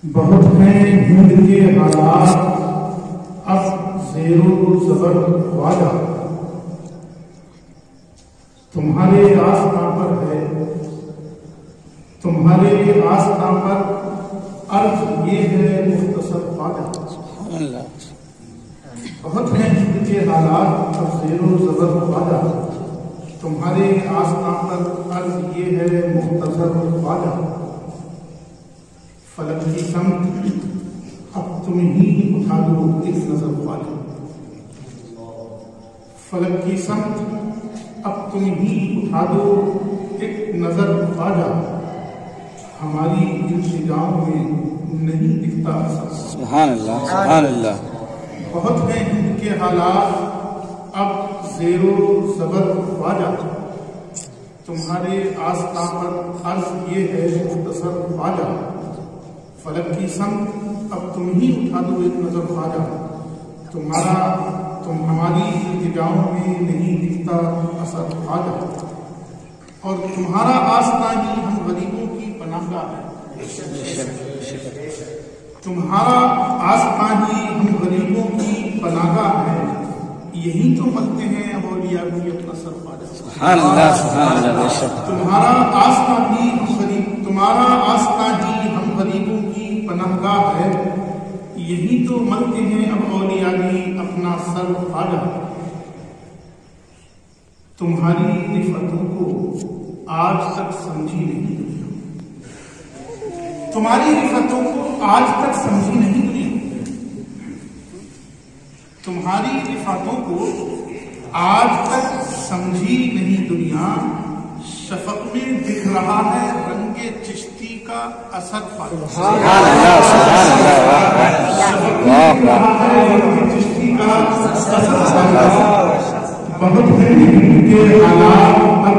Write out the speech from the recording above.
بہت ہیں ہند کے حالات اب زیر و زبر والا، تمہارے آستاں پر ہے، تمہارے آستاں پر عرض یہ ہے مختصر والا۔ بہت ہیں ہند کے حالات اب زیر و زبر والا، تمہارے آستاں پر عرض یہ ہے مختصر والا۔ فلک کی سمت اب تم ہی اٹھا دو ایک نظر والا، فلک کی سمت اب تم ہی اٹھا دو ایک نظر والا، ہماری التجاؤں میں نہیں دکھتا اثر۔ سبحان اللہ سبحان اللہ۔ بہت ہیں ہند کے حالات اب زیر و زبر والا، تمہارے آستاں پر عرض یہ ہے مختصر والا۔ فلک کی سمت اب تم ہی اٹھا دو ایک نظر والا، تم ہماری التجاؤں میں نہیں دکھتا اثر والا، اور تمہارا آستاں ہی ہم غریبوں کی پناہ گاہ ہے، تمہارا آستاں ہی ہم غریبوں کی پناہ گاہ ہے، یہی تو ملتے ہیں اب اولیاء بھی اپنا سر والا۔ سبحان اللہ سبحان اللہ بے شک۔ تمہارا آستاں ہی ہم غریبوں کی پناہ گاہ ہے، یہی تو ملتے ہیں اب اولیاء بھی اپنا سر والا۔ تمہاری رفتوں کو آج تک سمجھی نہیں دنیا، تمہاری رفتوں کو آج تک سمجھی نہیں دنیا، تمہاری رفتوں کو آج تک سمجھی نہیں دنیا، شفق میں دکھ رہا ہے رنگ چشتی کا اثر فاضل۔ سبحان اللہ سبحان اللہ۔ چشتی کا اثر فاضل۔ بہت ہیں ہند کے حالات اب